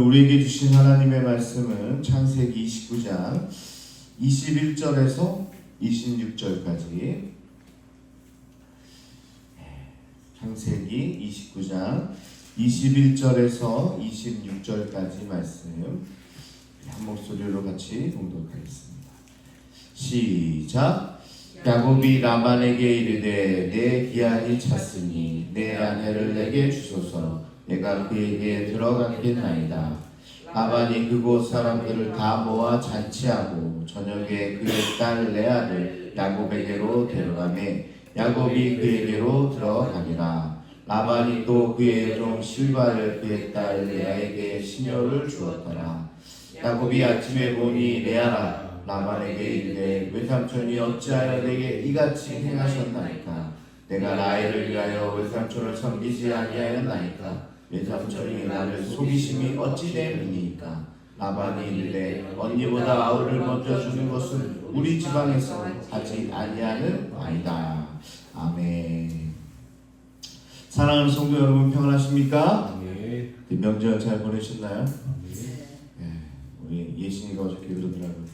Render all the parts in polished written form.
우리에게 주신 하나님의 말씀은 창세기 29장 21절에서 26절까지, 창세기 29장 21절에서 26절까지 말씀 한 목소리로 같이 봉독하겠습니다. 시작. 야곱이 라반에게 이르되 내 기한이 찼으니 내 아내를 내게 주소서. 내가 그에게 들어가겠나이다. 라반이 그곳 사람들을 다 모아 잔치하고 저녁에 그의 딸 레아를 야곱에게로 데려가매 야곱이 그에게로 들어가니라. 라반이 또 그의 종 실바를 그의 딸 레아에게 시녀를 주었더라. 야곱이 아침에 보니 레아라 라반에게 이르되 외삼촌이 어찌하여 내게 이같이 행하셨나이까? 내가 라헬을 위하여 외삼촌을 섬기지 아니하였나이까? 외삼촌이 나를 속이심이 어찌 됨이니까? 라반이 이르되 언니보다 아우를 먼저 주는 것은 우리 지방에서 하지 아니하는 바이다. 아멘. 사랑하는 성도 여러분, 평안하십니까? 아멘. 명절 잘 보내셨나요? 우리 예신이가 어저께 그러더라고요.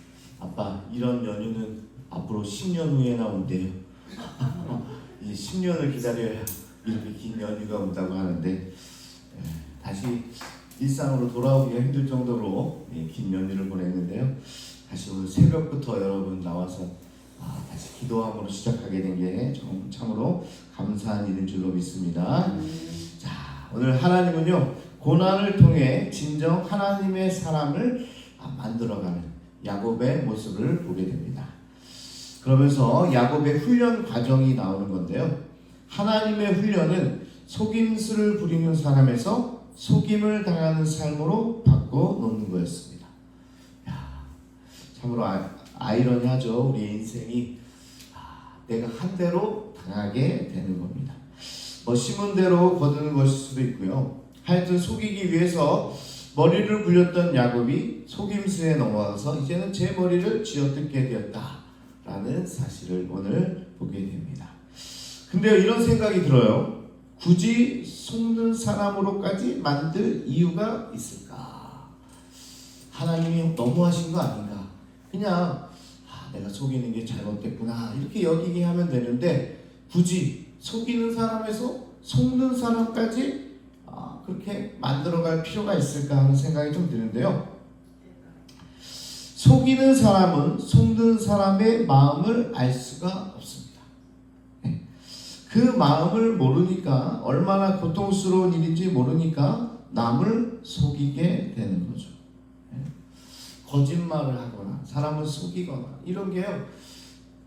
아빠, 이런 연휴는 앞으로 10년 후에나 온대요. 이제 10년을 기다려야 이렇게 긴 연휴가 온다고 하는데, 다시 일상으로 돌아오기가 힘들 정도로 긴 연휴를 보냈는데요. 다시 오늘 새벽부터 여러분 나와서 다시 기도함으로 시작하게 된 게 참으로 감사한 일인 줄로 믿습니다. 자, 오늘 하나님은요, 고난을 통해 진정 하나님의 사람을 만들어가는 야곱의 모습을 보게 됩니다. 그러면서 야곱의 훈련 과정이 나오는 건데요. 하나님의 훈련은 속임수를 부리는 사람에서 속임을 당하는 삶으로 바꿔놓는 거였습니다. 참으로 아이러니하죠. 우리 인생이 내가 한 대로 당하게 되는 겁니다. 심은 대로 거두는 것일 수도 있고요. 하여튼 속이기 위해서 머리를 굴렸던 야곱이 속임수에 넘어가서 이제는 제 머리를 쥐어뜯게 되었다라는 사실을 오늘 보게 됩니다. 근데 이런 생각이 들어요. 굳이 속는 사람으로까지 만들 이유가 있을까? 하나님이 너무하신 거 아닌가? 그냥 내가 속이는 게 잘못됐구나 이렇게 여기게 하면 되는데, 굳이 속이는 사람에서 속는 사람까지 그렇게 만들어갈 필요가 있을까 하는 생각이 좀 드는데요. 속이는 사람은 속는 사람의 마음을 알 수가 없습니다. 그 마음을 모르니까, 얼마나 고통스러운 일인지 모르니까 남을 속이게 되는 거죠. 거짓말을 하거나 사람을 속이거나 이런 게요,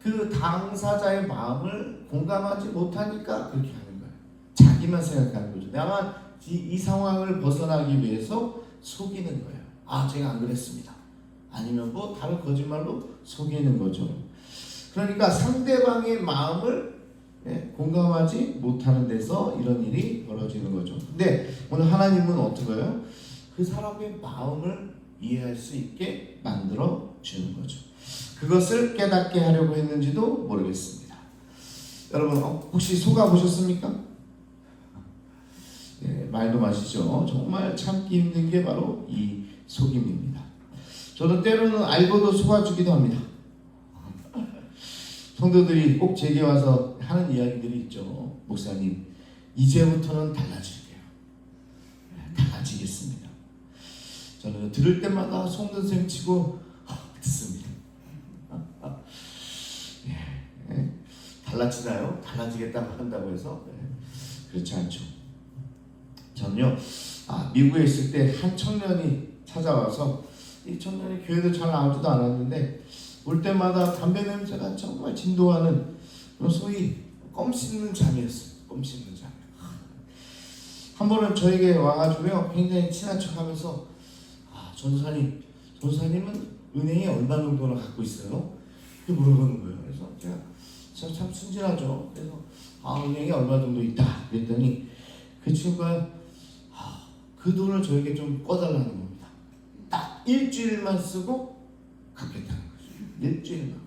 그 당사자의 마음을 공감하지 못하니까 그렇게 하는 거예요. 자기만 생각하는 거죠. 내가 이 상황을 벗어나기 위해서 속이는 거예요. 제가 안 그랬습니다. 아니면 뭐 다른 거짓말로 속이는 거죠. 그러니까 상대방의 마음을 공감하지 못하는 데서 이런 일이 벌어지는 거죠. 근데 오늘 하나님은 어떻게 해요? 그 사람의 마음을 이해할 수 있게 만들어 주는 거죠. 그것을 깨닫게 하려고 했는지도 모르겠습니다. 여러분 혹시 속아 보셨습니까? 말도 마시죠. 정말 참기 힘든 게 바로 이 속임입니다. 저는 때로는 알고도 속아주기도 합니다. 성도들이 꼭 제게 와서 하는 이야기들이 있죠. 목사님, 이제부터는 달라질게요. 달라지겠습니다. 저는 들을 때마다 속는 셈 치고 듣습니다. 달라지나요? 달라지겠다고 한다고 해서 그렇지 않죠. 저는요, 미국에 있을 때 한 청년이 찾아와서, 이 청년이 교회도 잘 나오지도 않았는데 올 때마다 담배 냄새가 정말 진도하는 그런 소위 껌 씹는 잠이었어요. 껌 씹는 잠. 한 번은 저에게 와가지고요, 굉장히 친한 척하면서 전사님은 은행에 얼마 정도나 갖고 있어요? 이렇게 물어보는 거예요. 그래서 제가 참 순진하죠. 그래서 은행에 얼마 정도 있다 그랬더니 그 친구가 그 돈을 저에게 좀 꺼달라는 겁니다. 딱 일주일만 쓰고 갚겠다는 거죠. 일주일만.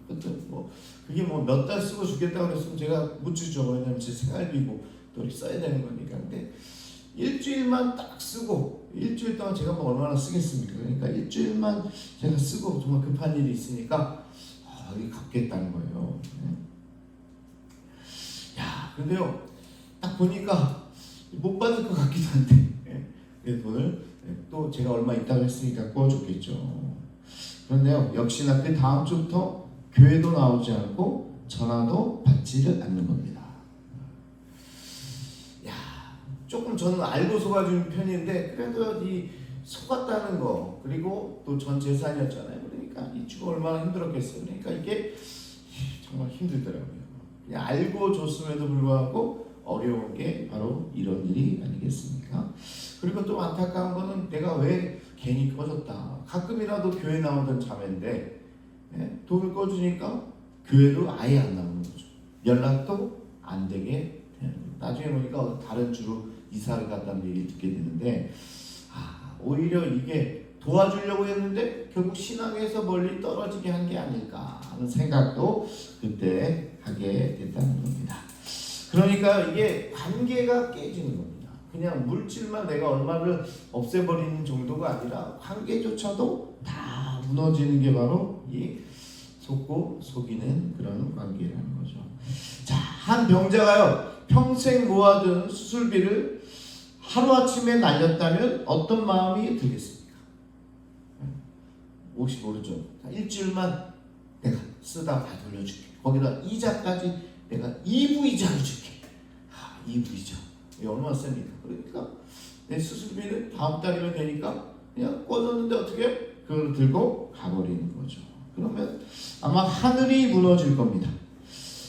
그게 몇 달 쓰고 죽겠다고 그랬으면 제가 못 주죠. 왜냐면 제 생활비고 또 써야 되는 거니까. 근데 일주일만 딱 쓰고, 일주일 동안 제가 뭐 얼마나 쓰겠습니까? 그러니까 일주일만 제가 쓰고 정말 급한 일이 있으니까 여기 갚겠다는 거예요. 야, 근데요, 딱 보니까 못 받을 것 같기도 한데, 그 돈을 또 제가 얼마 있다고 했으니까 구워줬겠죠. 그런데요, 역시나 그 다음 주부터 교회도 나오지 않고 전화도 받지를 않는 겁니다. 야, 조금 저는 알고 속아준 편인데 그래도 이 속았다는 거, 그리고 또 전 재산이었잖아요. 그러니까 이 주가 얼마나 힘들었겠어요. 그러니까 이게 정말 힘들더라고요. 그냥 알고 줬음에도 불구하고 어려운 게 바로 이런 일이 아니겠습니까? 그리고 또 안타까운 거는 내가 왜 괜히 꺼졌다. 가끔이라도 교회 나오던 자매인데 돈을 꺼주니까 교회로 아예 안 나오는 거죠. 연락도 안 되게 되는 거예요. 나중에 보니까 다른 주로 이사를 갔다는 얘기 듣게 되는데, 오히려 이게 도와주려고 했는데 결국 신앙에서 멀리 떨어지게 한 게 아닐까 하는 생각도 그때 하게 됐다는 겁니다. 그러니까 이게 관계가 깨지는 겁니다. 그냥 물질만 내가 얼마를 없애버리는 정도가 아니라 관계조차도 다 무너지는 게 바로 이 속고 속이는 그런 관계라는 거죠. 자, 한 병자가요, 평생 모아둔 수술비를 하루아침에 날렸다면 어떤 마음이 들겠습니까? 혹시 모르죠. 일주일만 내가 쓰다 다 돌려줄게. 거기다 이자까지 내가 2부 이자를 줄게. 2부 이자. 이게 얼마나 셉니까? 그러니까 내 수술비는 다음 달이면 되니까 그냥 꽂았는데 어떻게? 그걸 들고 가버리는 거죠. 그러면 아마 하늘이 무너질 겁니다.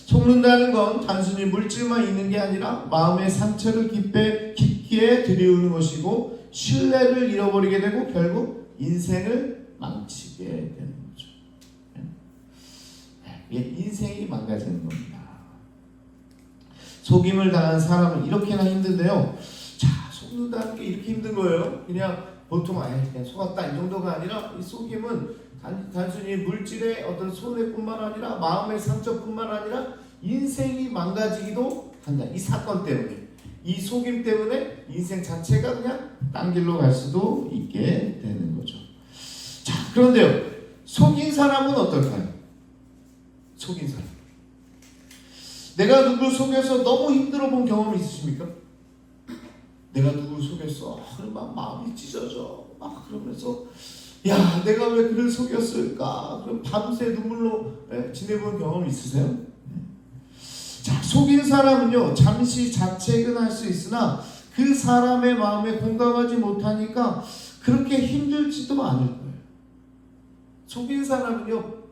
속는다는 건 단순히 물질만 있는 게 아니라 마음의 상처를 깊게 들이우는 것이고, 신뢰를 잃어버리게 되고 결국 인생을 망치게 되는 거죠. 인생이 망가지는 겁니다. 속임을 당한 사람은 이렇게나 힘든데요. 자, 속는다는 게 이렇게 힘든 거예요. 그냥 보통 그냥 속았다 이 정도가 아니라, 이 속임은 단순히 물질의 어떤 손해뿐만 아니라 마음의 상처뿐만 아니라 인생이 망가지기도 한다. 이 사건 때문에, 이 속임 때문에 인생 자체가 그냥 딴 길로 갈 수도 있게 되는 거죠. 자, 그런데요, 속인 사람은 어떨까요? 속인 사람, 내가 누구 속여서 너무 힘들어 본 경험이 있으십니까? 내가 누구 속였어, 막 마음이 찢어져, 막 그러면서 야, 내가 왜 그를 속였을까? 그럼 밤새 눈물로 지내본 경험 있으세요? 자, 속인 사람은요, 잠시 자책은 할 수 있으나 그 사람의 마음에 공감하지 못하니까 그렇게 힘들지도 않을 거예요. 속인 사람은요,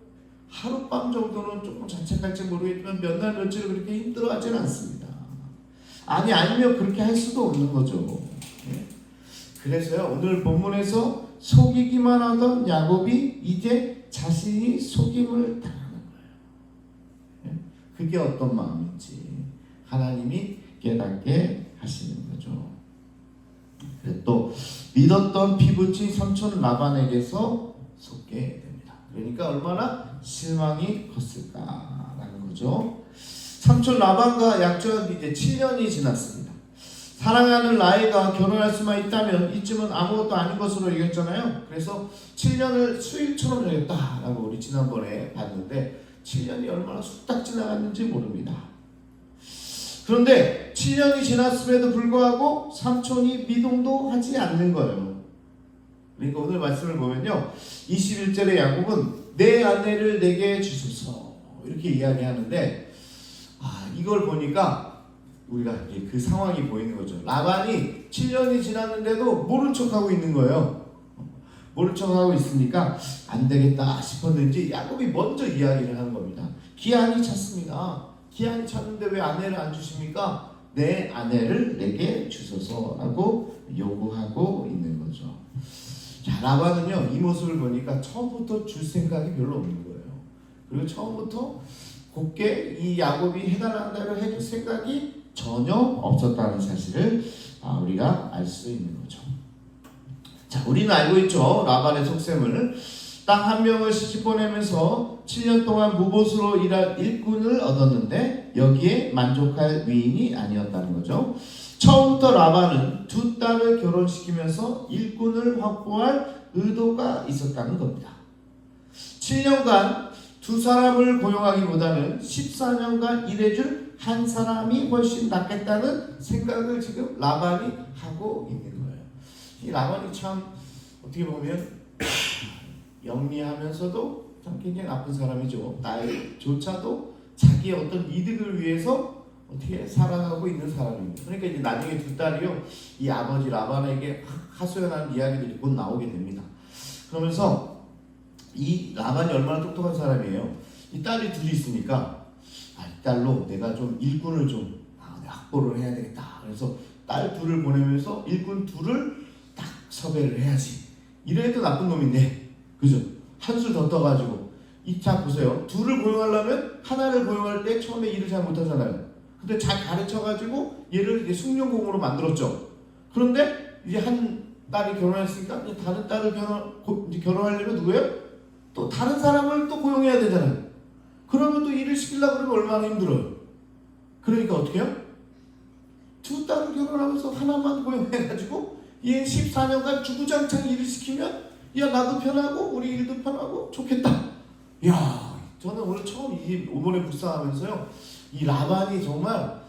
하룻밤 정도는 조금 자책할지 모르겠지만 몇 날 며칠 그렇게 힘들어하지는 않습니다. 아니면 그렇게 할 수도 없는 거죠. 그래서요, 오늘 본문에서 속이기만 하던 야곱이 이제 자신이 속임을 당하는 거예요. 그게 어떤 마음인지 하나님이 깨닫게 하시는 거죠. 또 믿었던 피부치 삼촌 라반에게서 속게 됩니다. 그러니까 얼마나 실망이 컸을까라는 거죠. 삼촌 라반과 약전 이제 7년이 지났습니다. 사랑하는 라헬과 결혼할 수만 있다면 이쯤은 아무것도 아닌 것으로 여겼잖아요. 그래서 7년을 수일처럼 여겼다라고 우리 지난번에 봤는데 7년이 얼마나 쑥딱 지나갔는지 모릅니다. 그런데 7년이 지났음에도 불구하고 삼촌이 미동도 하지 않는 거예요. 그러니까 오늘 말씀을 보면요, 21절에 야곱은 내 아내를 내게 주소서 이렇게 이야기하는데, 이걸 보니까 우리가 그 상황이 보이는 거죠. 라반이 7년이 지났는데도 모른 척하고 있는 거예요. 모른 척하고 있으니까 안 되겠다 싶었는지 야곱이 먼저 이야기를 하는 겁니다. 기한이 찼습니다. 기한이 찼는데 왜 아내를 안 주십니까? 내 아내를 내게 주소서라고 요구하고 있는 거죠. 자, 라반은요, 이 모습을 보니까 처음부터 줄 생각이 별로 없는 거예요. 그리고 처음부터 곱게 이 야곱이 해달라는 대로 해줄 생각이 전혀 없었다는 사실을 우리가 알 수 있는 거죠. 자, 우리는 알고 있죠. 라반의 속셈을. 땅 한 명을 시집 보내면서 7년 동안 무보수로 일할 일꾼을 얻었는데 여기에 만족할 위인이 아니었다는 거죠. 처음부터 라반은 두 딸을 결혼시키면서 일꾼을 확보할 의도가 있었다는 겁니다. 7년간 두 사람을 고용하기보다는 14년간 일해줄 한 사람이 훨씬 낫겠다는 생각을 지금 라반이 하고 있는 거예요. 이 라반이 참 어떻게 보면 영리하면서도 참 굉장히 나쁜 사람이죠. 딸조차도 자기의 어떤 이득을 위해서 어떻게 살아가고 있는 사람입니다. 그러니까 이제 나중에 두 딸이요, 이 아버지 라반에게 하소연한 이야기들이 곧 나오게 됩니다. 그러면서 이 라반이 얼마나 똑똑한 사람이에요. 이 딸이 둘이 있으니까 이 딸로 내가 좀 일꾼을 좀 확보를 해야 되겠다. 그래서 딸 둘을 보내면서 일꾼 둘을 딱 섭외를 해야지. 이래도 나쁜 놈인데, 그죠? 한술 더 떠가지고 자 보세요. 둘을 고용하려면 하나를 고용할 때 처음에 일을 잘 못하잖아요. 근데 잘 가르쳐가지고 얘를 이제 숙련공으로 만들었죠. 그런데 이제 한 딸이 결혼했으니까 이제 다른 딸을 이제 결혼하려면 누구예요? 또 다른 사람을 또 고용해야 되잖아요. 그러면 또 일을 시키려고 그러면 얼마나 힘들어요. 그러니까 어떻게 해요? 두 딸을 결혼하면서 하나만 고용해가지고 얘 14년간 주구장창 일을 시키면 야 나도 편하고 우리 일도 편하고 좋겠다. 야 저는 오늘 처음 이번에 묵상하면서요, 이 라반이 정말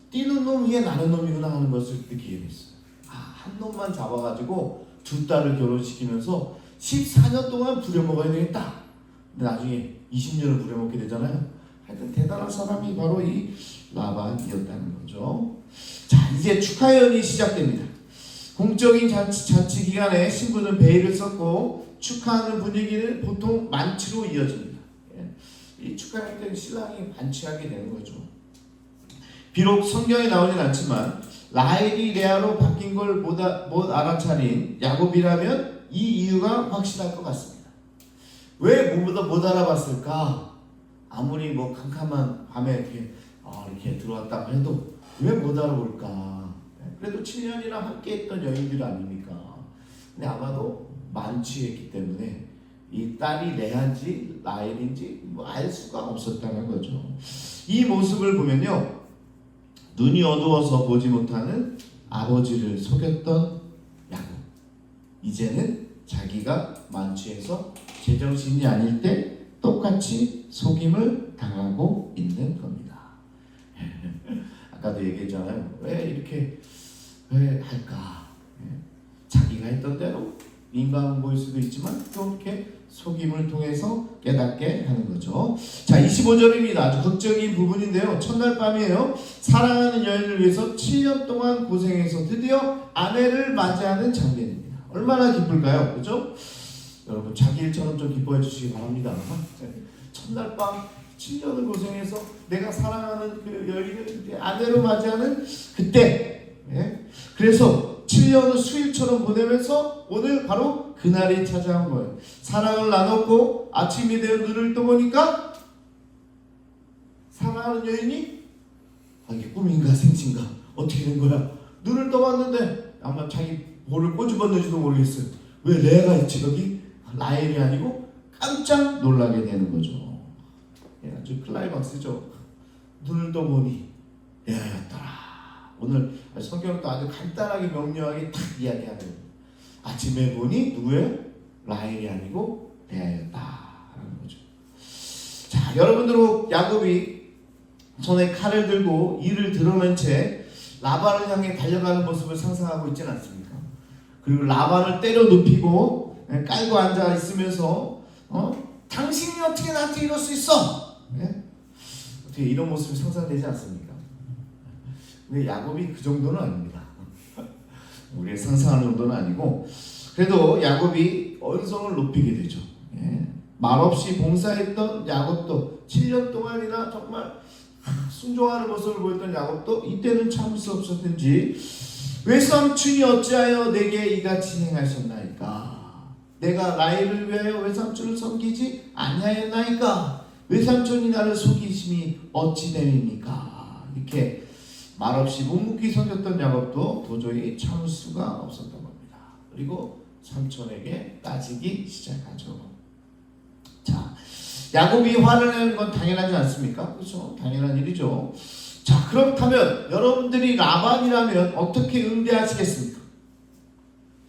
뛰는 놈 위에 나는 놈이구나 하는 것을 느끼게 됐어요. 한 놈만 잡아가지고 두 딸을 결혼시키면서 14년 동안 부려먹어야 되겠다. 근데 나중에 20년을 부려먹게 되잖아요. 하여튼 대단한 사람이 바로 이 라반이었다는 거죠. 자, 이제 축하연이 시작됩니다. 공적인 잔치 기간에 신부는 베일을 썼고 축하하는 분위기는 보통 만취로 이어집니다. 이 축하할 때 신랑이 만취하게 되는 거죠. 비록 성경에 나오진 않지만 라헬이 레아로 바뀐 걸 못 알아차린 야곱이라면 이 이유가 확실할 것 같습니다. 왜 못 알아봤을까? 아무리 뭐 캄캄한 밤에 이렇게 들어왔다고 해도 왜 못 알아볼까? 그래도 7년이나 함께했던 여인들 아닙니까? 근데 아마도 만취했기 때문에 이 딸이 레아인지 라헬인지 알 수가 없었다는 거죠. 이 모습을 보면요, 눈이 어두워서 보지 못하는 아버지를 속였던 야곱, 이제는 자기가 만취해서 제정신이 아닐 때 똑같이 속임을 당하고 있는 겁니다. 아까도 얘기했잖아요. 왜 할까? 자기가 했던 대로 인간 보일 수도 있지만 또 이렇게 속임을 통해서 깨닫게 하는 거죠. 자, 25절입니다. 아주 극적인 부분인데요. 첫날 밤이에요. 사랑하는 여인을 위해서 7년 동안 고생해서 드디어 아내를 맞이하는 장면입니다. 얼마나 기쁠까요? 그죠? 여러분 자기 일처럼 좀 기뻐해 주시기 바랍니다. 첫날 밤 7년을 고생해서 내가 사랑하는 그 여인을 아내로 맞이하는 그때, 그래서 7년을 수일처럼 보내면서 오늘 바로 그날이 찾아온 거예요. 사랑을 나눴고 아침이 되어 눈을 떠보니까 사랑하는 여인이 이게 꿈인가 생신가 어떻게 된 거야? 눈을 떠봤는데 아마 자기 볼을 꼬집었는지도 모르겠어요. 왜 레아가 있지 여기? 라헬이 아니고 깜짝 놀라게 되는 거죠. 아주 클라이막스죠. 눈을 떠보니 레아였더라. 오늘 성경은 또 아주 간단하게 명료하게 딱 이야기하는 거예요. 아침에 보니 누구예요? 라헬이 아니고 레아였다라는 거죠. 자, 여러분들은 야곱이 손에 칼을 들고 이를 드러낸 채 라반을 향해 달려가는 모습을 상상하고 있지는 않습니까? 그리고 라반을 때려 눕히고 깔고 앉아 있으면서 당신이 어떻게 나한테 이럴 수 있어? 어떻게 이런 모습이 상상되지 않습니까? 근데 야곱이 그 정도는 아닙니다. 우리의 상상하는 정도는 아니고 그래도 야곱이 언성을 높이게 되죠. 말없이 봉사했던 야곱도 7년 동안이나 정말 순종하는 모습을 보였던 야곱도 이때는 참을 수 없었는지 외삼촌이 어찌하여 내게 이같이 행하셨나이까? 내가 라헬을 위하여 외삼촌을 섬기지 아니하였나이까? 외삼촌이 나를 속이심이 어찌 됨입니까? 이렇게 말없이 묵묵히 섬겼던 야곱도 도저히 참을 수가 없었던 겁니다. 그리고 삼촌에게 따지기 시작하죠. 자, 야곱이 화를 내는 건 당연하지 않습니까? 그렇죠? 당연한 일이죠. 자, 그렇다면 여러분들이 라반이라면 어떻게 응대하시겠습니까?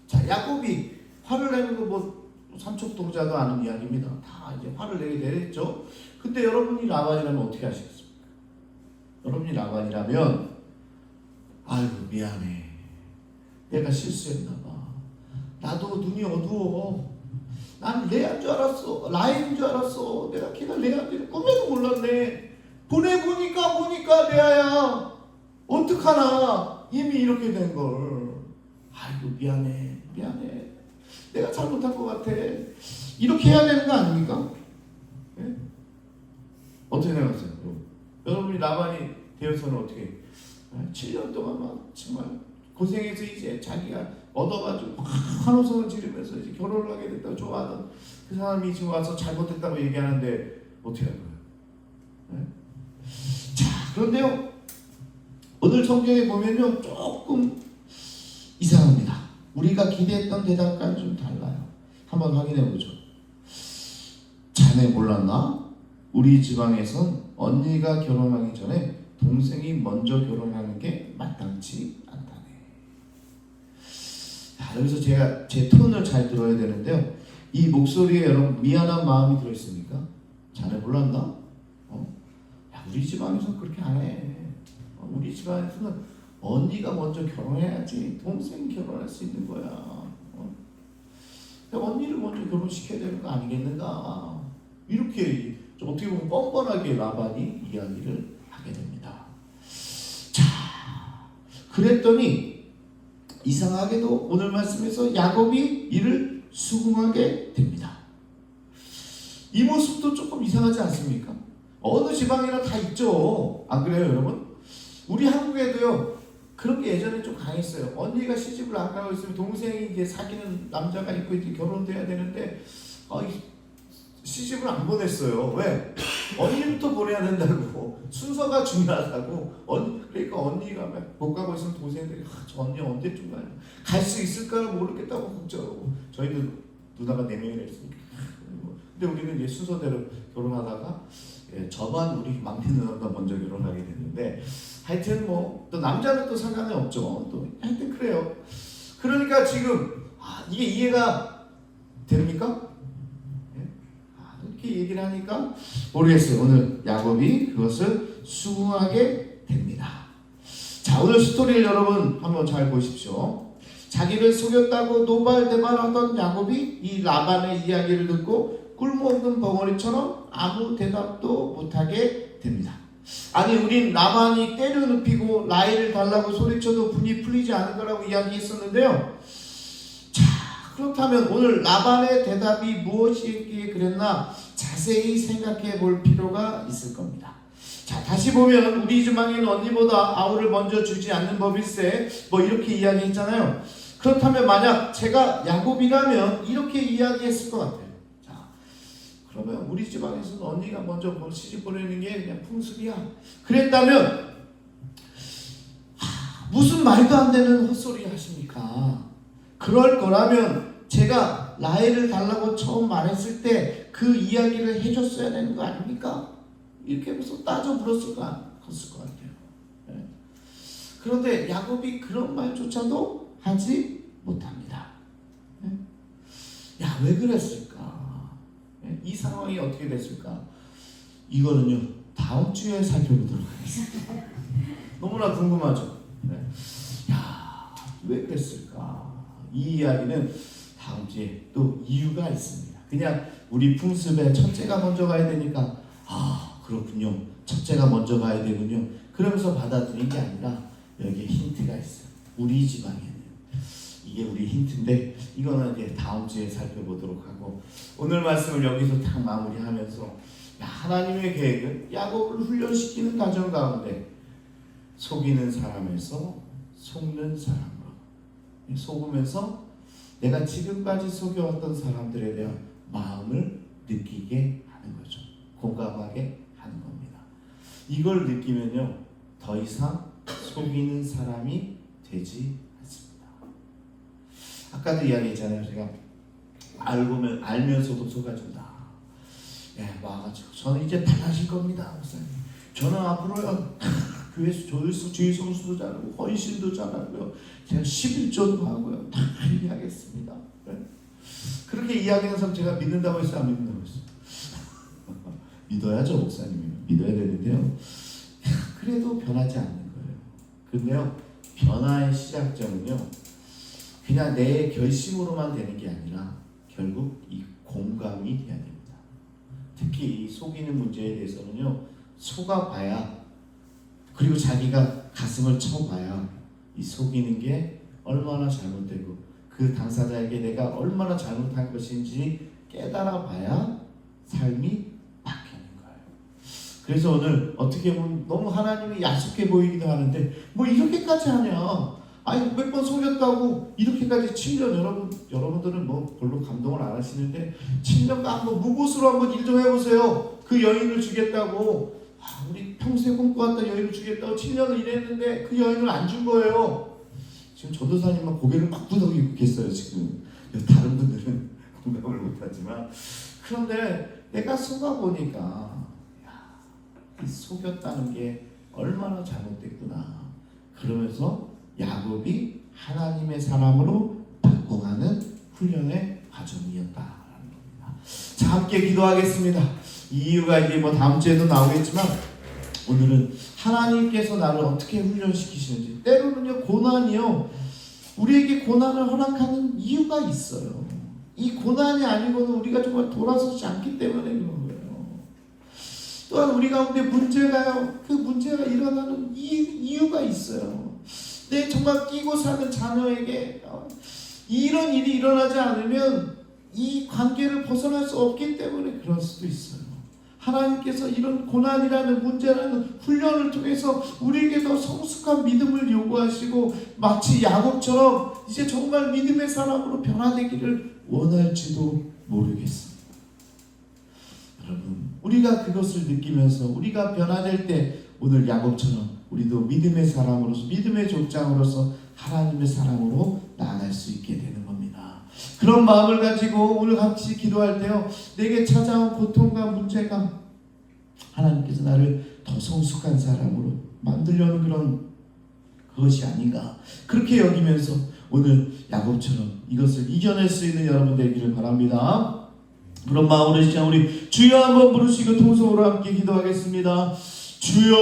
자, 야곱이 화를 내는 거 뭐 삼척동자도 아는 이야기입니다. 다 이제 화를 내게 되겠죠. 근데 여러분이 라반이라면 어떻게 하시겠습니까? 여러분이 라반이라면 아이고 미안해, 내가 실수했나 봐, 나도 눈이 어두워, 난 레아인 줄 알았어, 라헬인 줄 알았어, 내가 걔가 레아인지 꿈에도 몰랐네, 보니까 레아야, 어떡하나, 이미 이렇게 된걸. 아이고 미안해, 내가 잘못한 것 같아. 이렇게 해야 되는 거 아닙니까? 네? 어떻게 생각하세요? 여러분이 라반이 되어서는 어떻게 7년 동안 막 정말 고생해서 이제 자기가 얻어가지고 막 환호성을 지르면서 이제 결혼을 하게 됐다고 좋아하던 그 사람이 지금 와서 잘못했다고 얘기하는데 어떻게 할 거예요? 네? 자, 그런데요, 오늘 성경에 보면요 조금 이상합니다. 우리가 기대했던 대답과는 좀 달라요. 한번 확인해 보죠. 자네 몰랐나? 우리 지방에선 언니가 결혼하기 전에 동생이 먼저 결혼하는 게 마땅치 않다네. 자, 여기서 제가 제 톤을 잘 들어야 되는데요, 이 목소리에 여러분 미안한 마음이 들어있습니까? 자네 몰랐나? 야, 우리 집안에서 그렇게 안 해. 우리 집안에서는 언니가 먼저 결혼해야지 동생이 결혼할 수 있는 거야. 언니를 먼저 결혼시켜야 되는 거 아니겠는가? 이렇게 좀 어떻게 보면 뻔뻔하게 라반이 이야기를 하게 됩니다. 자, 그랬더니 이상하게도 오늘 말씀에서 야곱이 이를 수긍하게 됩니다. 이 모습도 조금 이상하지 않습니까? 어느 지방이나 다 있죠. 안 그래요, 여러분? 우리 한국에도요 그런 게 예전에 좀 강했어요. 언니가 시집을 안 가고 있으면 동생이 이제 사귀는 남자가 있고 이제 결혼돼야 되는데 시집을 안 보냈어요. 왜? 언니부터 보내야 된다고. 순서가 중요하다고. 그러니까 언니가 못 가고 있으면 동생들이 저 언니 언제쯤 가냐, 갈 수 있을까 모르겠다고 걱정하고. 저희도 누나가 4명이나 있으니까. 근데 우리는 이제 순서대로 결혼하다가 저만 우리 막내 누나보다 먼저 결혼하게 됐는데, 하여튼 뭐 또 남자는 또 상관이 없죠. 또 하여튼 그래요. 그러니까 지금 이게 이해가 됩니까? 이렇게 얘기를 하니까 모르겠어요. 오늘 야곱이 그것을 수긍하게 됩니다. 자, 오늘 스토리를 여러분 한번 잘 보십시오. 자기를 속였다고 노발대발하던 야곱이 이 라반의 이야기를 듣고 꿀먹는 벙어리처럼 아무 대답도 못하게 됩니다. 아니, 우린 라반이 때려 눕히고 라헬을 달라고 소리쳐도 분이 풀리지 않은 거라고 이야기했었는데요. 자, 그렇다면 오늘 라반의 대답이 무엇이기에 그랬나 자세히 생각해 볼 필요가 있을 겁니다. 자, 다시 보면 우리 지방에는 언니보다 아우를 먼저 주지 않는 법일세, 뭐 이렇게 이야기했잖아요. 그렇다면 만약 제가 야곱이라면 이렇게 이야기했을 것 같아요. 그러면 우리 집안에서는 언니가 먼저 시집 보내는 게 그냥 풍습이야. 그랬다면 무슨 말도 안 되는 헛소리 하십니까? 그럴 거라면 제가 라헬을 달라고 처음 말했을 때 그 이야기를 해줬어야 되는 거 아닙니까? 이렇게 해서 따져 물었을 것 같아요. 네. 그런데 야곱이 그런 말조차도 하지 못합니다. 네. 야, 왜 그랬을까? 이 상황이 어떻게 됐을까? 이거는요 다음 주에 살펴보도록 하겠습니다. 너무나 궁금하죠? 네. 야, 왜 그랬을까? 이 이야기는 다음 주에 또 이유가 있습니다. 그냥 우리 풍습에 첫째가 먼저 가야 되니까 그렇군요, 첫째가 먼저 가야 되군요, 그러면서 받아들인 게 아니라 여기에 힌트가 있어요. 우리 집안에는 이게 우리 힌트인데 이거는 이제 다음 주에 살펴보도록 하고, 오늘 말씀을 여기서 딱 마무리하면서 하나님의 계획은 야곱을 훈련시키는 과정 가운데 속이는 사람에서 속는 사람으로, 속으면서 내가 지금까지 속여왔던 사람들에 대한 마음을 느끼게 하는 거죠. 공감하게 하는 겁니다. 이걸 느끼면요 더 이상 속이는 사람이 되지 않습니다. 아까도 이야기했잖아요. 제가 알면서도 속아준다. 와가지고 저는 이제 달라질 겁니다, 목사님. 저는 앞으로요 조회수 주의 성수도 잘하고 헌신도 잘하고요. 제가 11조도 하고요. 다 이야기하겠습니다. 네? 그렇게 이야기하는 사람 제가 믿는다고 했어요? 안 믿는다고 했어요? 믿어야죠, 목사님이. 믿어야 되는데요. 그래도 변하지 않는 거예요. 근데요, 변화의 시작점은요, 그냥 내 결심으로만 되는 게 아니라 결국 이 공감이 돼야 됩니다. 특히 이 속이는 문제에 대해서는요, 속아봐야, 그리고 자기가 가슴을 쳐봐야 이 속이는 게 얼마나 잘못되고 그 당사자에게 내가 얼마나 잘못한 것인지 깨달아봐야 삶이 바뀌는 거예요. 그래서 오늘 어떻게 보면 너무 하나님이 야속해 보이기도 하는데 뭐 이렇게까지 하냐, 아니 몇 번 속였다고 이렇게까지 7년, 여러분들은 뭐 별로 감동을 안 하시는데 7년간 한번 무고수로 한번 일 좀 해보세요. 그 여인을 주겠다고, 우리 평소에 꿈꿔왔던 여인을 주겠다고 7년을 일했는데 그 여인을 안 준 거예요. 지금 전도사님만 고개를 막 끄덕이고 계세요. 지금 다른 분들은 공감을 못하지만, 그런데 내가 속아보니까 이 속였다는 게 얼마나 잘못됐구나. 그러면서 야곱이 하나님의 사람으로 바꿔가는 훈련의 과정이었다라는 겁니다. 자, 함께 기도하겠습니다. 이 이유가 이제 뭐 다음 주에도 나오겠지만, 오늘은 하나님께서 나를 어떻게 훈련시키시는지, 때로는요 고난이요 우리에게 고난을 허락하는 이유가 있어요. 이 고난이 아니고는 우리가 정말 돌아서지 않기 때문에 그런 거예요. 또한 우리 가운데 그 문제가 일어나는 이유가 있어요. 내 정말 끼고 사는 자녀에게 이런 일이 일어나지 않으면 이 관계를 벗어날 수 없기 때문에 그럴 수도 있어요. 하나님께서 이런 고난이라는 문제라는 훈련을 통해서 우리에게 더 성숙한 믿음을 요구하시고, 마치 야곱처럼 이제 정말 믿음의 사람으로 변화되기를 원할지도 모르겠습니다. 여러분, 우리가 그것을 느끼면서 우리가 변화될 때 오늘 야곱처럼 우리도 믿음의 사람으로서, 믿음의 족장으로서 하나님의 사람으로 나아갈 수 있게 되는 겁니다. 그런 마음을 가지고 오늘 같이 기도할 때요, 내게 찾아온 고통과 문제가 하나님께서 나를 더 성숙한 사람으로 만들려는 그것이 아닌가, 그렇게 여기면서 오늘 야곱처럼 이것을 이겨낼 수 있는 여러분 되기를 바랍니다. 그런 마음으로 시작 우리 주여 한번 부르시고 통성으로 함께 기도하겠습니다. 주여